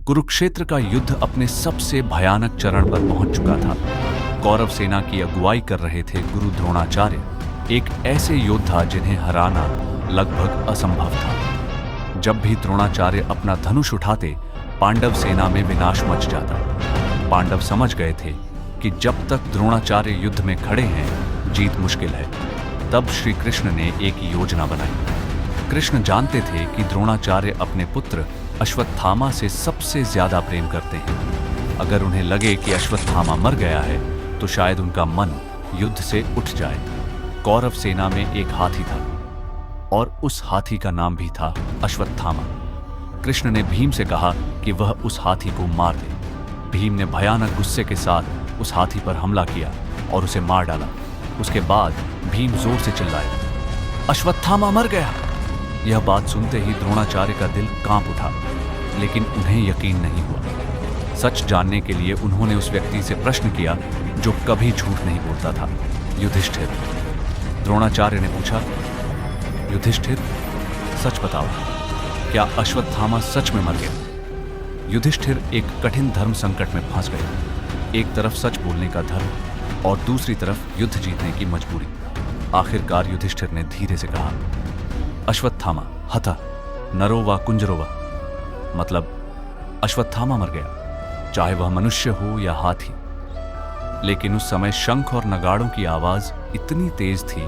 कुरुक्षेत्र का युद्ध अपने सबसे भयानक चरण पर पहुंच चुका था। कौरव सेना की अगुवाई कर रहे थे गुरु द्रोणाचार्य, एक ऐसे योद्धा जिन्हें हराना लगभग असंभव था। जब भी द्रोणाचार्य अपना धनुष उठाते, पांडव सेना में विनाश मच जाता। पांडव समझ गए थे कि जब तक द्रोणाचार्य युद्ध में खड़े हैं, जीत मुश्किल है। तब श्री कृष्ण ने एक योजना बनाई। कृष्ण जानते थे कि द्रोणाचार्य अपने पुत्र अश्वत्थामा से सबसे ज्यादा प्रेम करते हैं। अगर उन्हें लगे कि अश्वत्थामा मर गया है, तो शायद उनका मन युद्ध से उठ जाए। कौरव सेना में एक हाथी था और उस हाथी का नाम भी था अश्वत्थामा। कृष्ण ने भीम से कहा कि वह उस हाथी को मार दे। भीम ने भयानक गुस्से के साथ उस हाथी पर हमला किया और उसे मार डाला। उसके बाद भीम जोर से चिल्लाया, अश्वत्थामा मर गया। यह बात सुनते ही द्रोणाचार्य का दिल कांप उठा, लेकिन उन्हें यकीन नहीं हुआ। सच जानने के लिए उन्होंने उस व्यक्ति से प्रश्न किया जो कभी झूठ नहीं बोलता था, युधिष्ठिर। द्रोणाचार्य ने पूछा, युधिष्ठिर, सच बताओ, क्या अश्वत्थामा सच में मर गया? युधिष्ठिर एक कठिन धर्म संकट में फंस गए। एक तरफ सच बोलने का धर्म और दूसरी तरफ युद्ध जीतने की मजबूरी। आखिरकार युधिष्ठिर ने धीरे से कहा, अश्वत्थामा हता नरो वा कुंजरो वा, मतलब अश्वत्थामा मर गया, चाहे वह मनुष्य हो या हाथी। लेकिन उस समय शंख और नगाड़ों की आवाज इतनी तेज थी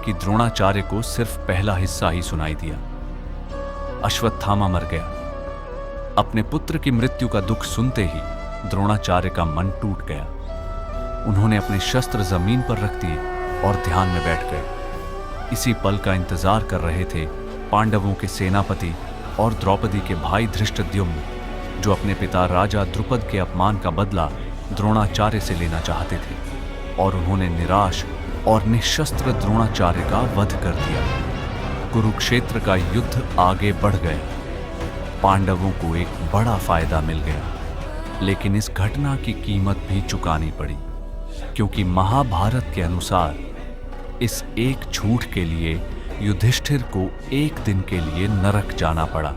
कि द्रोणाचार्य को सिर्फ पहला हिस्सा ही सुनाई दिया। अश्वत्थामा मर गया। अपने पुत्र की मृत्यु का दुख सुनते ही द्रोणाचार्य का मन टूट गया। उन्होंने अपने शस्त्र जमीन पर रख दिए और ध्यान में बैठ गए। इसी पल का इंतजार कर रहे थे पांडवों के सेनापति और द्रौपदी के भाई धृष्टद्युम्न, जो अपने पिता राजा द्रुपद के अपमान का बदला द्रोणाचार्य से लेना चाहते थे। और उन्होंने निराश और निशस्त्र द्रोणाचार्य का वध कर दिया। कुरुक्षेत्र का युद्ध आगे बढ़ गया। पांडवों को एक बड़ा फायदा मिल गया, लेकिन इस घटना की कीमत भी चुकानी पड़ी, क्योंकि महाभारत के अनुसार इस एक झूठ के लिए युधिष्ठिर को एक दिन के लिए नरक जाना पड़ा।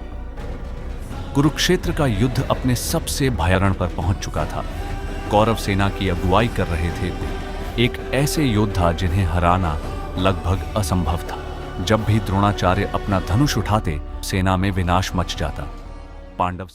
कुरुक्षेत्र का युद्ध अपने सबसे भयानक पर पहुंच चुका था। कौरव सेना की अगुवाई कर रहे थे एक ऐसे योद्धा जिन्हें हराना लगभग असंभव था। जब भी द्रोणाचार्य अपना धनुष उठाते, सेना में विनाश मच जाता। पांडव